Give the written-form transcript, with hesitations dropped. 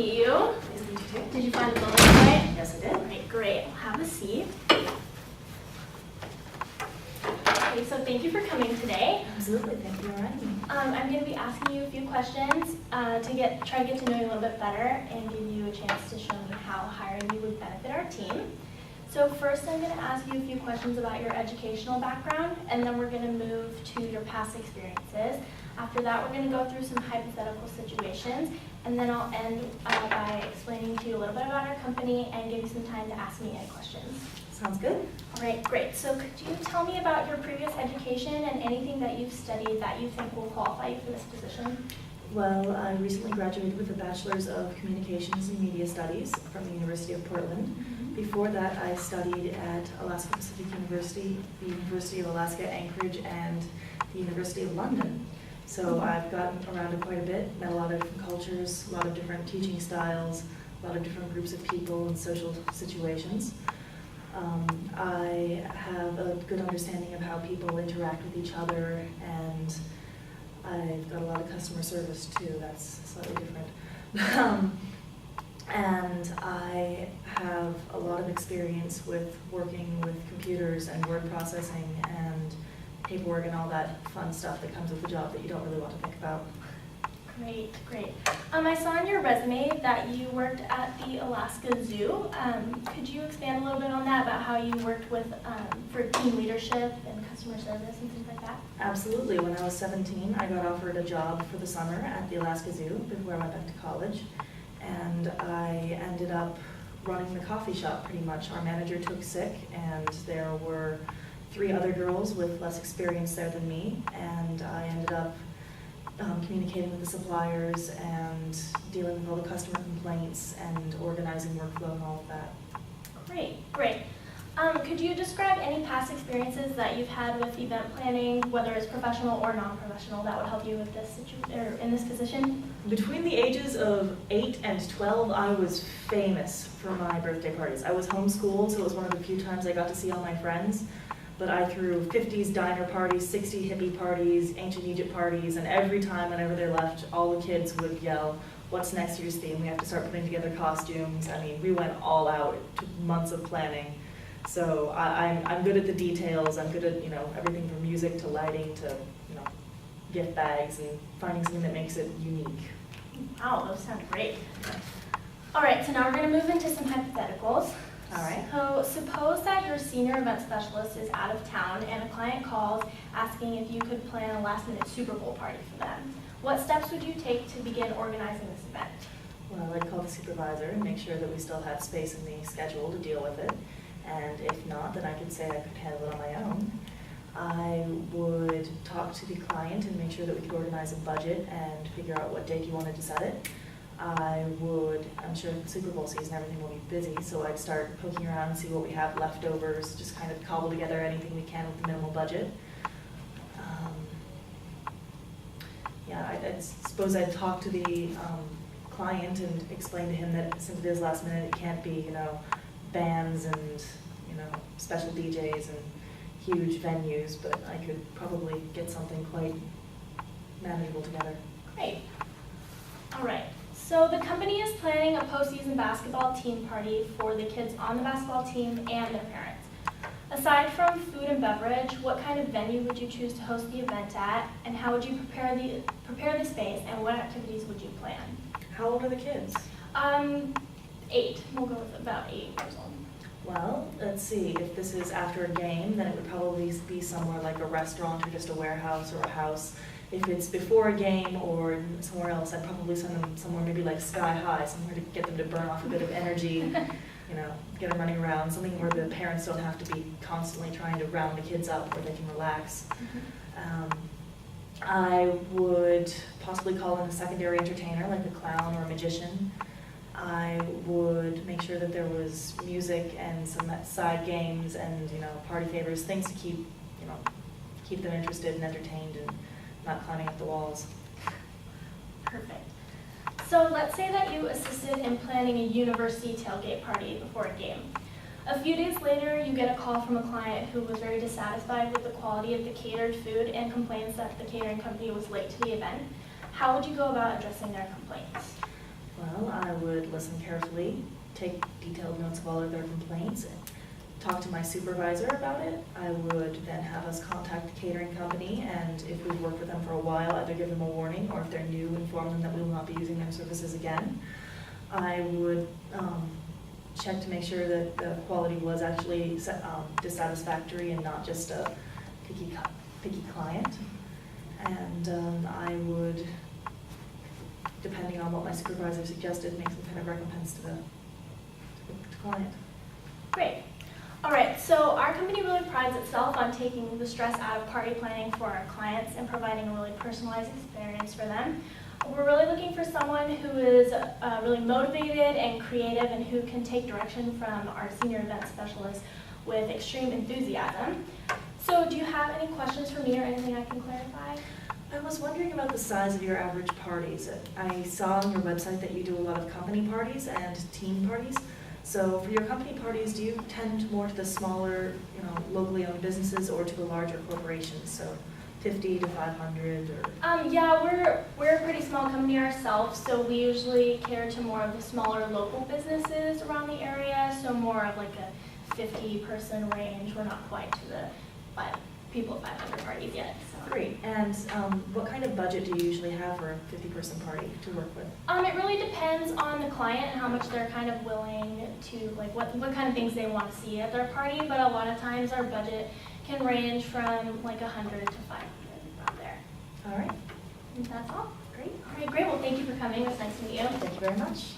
meet you. Nice to meet you too. Did you find the building right? Yes, I did. Okay, great. Have a seat. Okay, so thank you for coming today. Absolutely. Thank you for inviting me. I'm going to be asking you a few questions to try to get to know you a little bit better and give you a chance to show me how hiring you would benefit our team. So first, I'm going to ask you a few questions about your educational background, and then we're going to move to your past experiences. After that, we're going to go through some hypothetical situations, and then I'll end by explaining to you a little bit about our company and give you some time to ask me any questions. Sounds good. All right, great. So could you tell me about your previous education and anything that you've studied that you think will qualify you for this position? Well, I recently graduated with a Bachelor's of Communications and Media Studies from the University of Portland. Before that, I studied at Alaska Pacific University, the University of Alaska Anchorage, and the University of London. So I've gotten around it quite a bit, met a lot of different cultures, a lot of different teaching styles, a lot of different groups of people and social situations. I have a good understanding of how people interact with each other, and I've got a lot of customer service too. That's slightly different. And I have a lot of experience with working with computers and word processing and paperwork and all that fun stuff that comes with the job that you don't really want to think about. Great, great. I saw on your resume that you worked at the Alaska Zoo. Could you expand a little bit on that, about how you worked with for team leadership and customer service and things like that? Absolutely. When I was 17, I got offered a job for the summer at the Alaska Zoo before I went back to college. And I ended up running the coffee shop pretty much. Our manager took sick, and there were 3 other girls with less experience there than me, and I ended up communicating with the suppliers and dealing with all the customer complaints and organizing workflow and all of that. Great, great. Could you describe any past experiences that you've had with event planning, whether it's professional or non-professional, that would help you with this in this position? Between the ages of 8 and 12, I was famous for my birthday parties. I was homeschooled, so it was one of the few times I got to see all my friends. But I threw 50s diner parties, 60 hippie parties, ancient Egypt parties, and every time whenever they left, all the kids would yell, "What's next year's theme? We have to start putting together costumes." I mean, we went all out. It took months of planning. So I'm good at the details. I'm good at, everything from music to lighting to, gift bags and finding something that makes it unique. Wow, those sound great. All right, so now we're going to move into some hypotheticals. All right. So suppose that your senior event specialist is out of town and a client calls asking if you could plan a last-minute Super Bowl party for them. What steps would you take to begin organizing this event? Well, I'd call the supervisor and make sure that we still have space in the schedule to deal with it. And if not, then I could say I could handle it on my own. I would talk to the client and make sure that we could organize a budget and figure out what date you wanted to set it. I'm sure the Super Bowl season, everything will be busy, so I'd start poking around and see what we have leftovers, just kind of cobble together anything we can with the minimal budget. I suppose I'd talk to the client and explain to him that since it is last minute, it can't be, bands and, special DJs and huge venues, but I could probably get something quite manageable together. Great. All right. So the company is planning a postseason basketball team party for the kids on the basketball team and their parents. Aside from food and beverage, what kind of venue would you choose to host the event at, and how would you prepare the space, and what activities would you plan? How old are the kids? 8. We'll go with about 8 years old. Well, let's see. If this is after a game, then it would probably be somewhere like a restaurant or just a warehouse or a house. If it's before a game or somewhere else, I'd probably send them somewhere maybe like Sky High, somewhere to get them to burn off a bit of energy, get them running around, something where the parents don't have to be constantly trying to round the kids up, where they can relax. I would possibly call in a secondary entertainer, like a clown or a magician. I would make sure that there was music and some side games and, party favors, things to keep them interested and entertained and not climbing up the walls. Perfect. So let's say that you assisted in planning a university tailgate party before a game. A few days later, you get a call from a client who was very dissatisfied with the quality of the catered food and complains that the catering company was late to the event. How would you go about addressing their complaints? Well, I would listen carefully, take detailed notes of all of their complaints, and talk to my supervisor about it. I would then have us contact the catering company, and if we've worked with them for a while, either give them a warning, or if they're new, inform them that we will not be using their services again. I would check to make sure that the quality was actually dissatisfactory and not just a picky client. And I would, depending on what my supervisor suggested, make some kind of recompense to the client. Great. All right, so our company really prides itself on taking the stress out of party planning for our clients and providing a really personalized experience for them. We're really looking for someone who is really motivated and creative and who can take direction from our senior event specialist with extreme enthusiasm. So do you have any questions for me or anything I can clarify? I was wondering about the size of your average parties. I saw on your website that you do a lot of company parties and team parties. So for your company parties, do you tend more to the smaller, locally owned businesses or to the larger corporations? So 50 to 500 or? Yeah, we're a pretty small company ourselves, so we usually cater to more of the smaller local businesses around the area, so more of like a 50-person range. We're not quite to the 500 parties yet. So. Great. And what kind of budget do you usually have for a 50-person party to work with? It really depends on the client and how much they're kind of willing to, like what kind of things they want to see at their party, but a lot of times our budget can range from like 100 to 500 around there. All right. And that's all. Great. All right, great. Well, thank you for coming. It was nice to meet you. Thank you very much.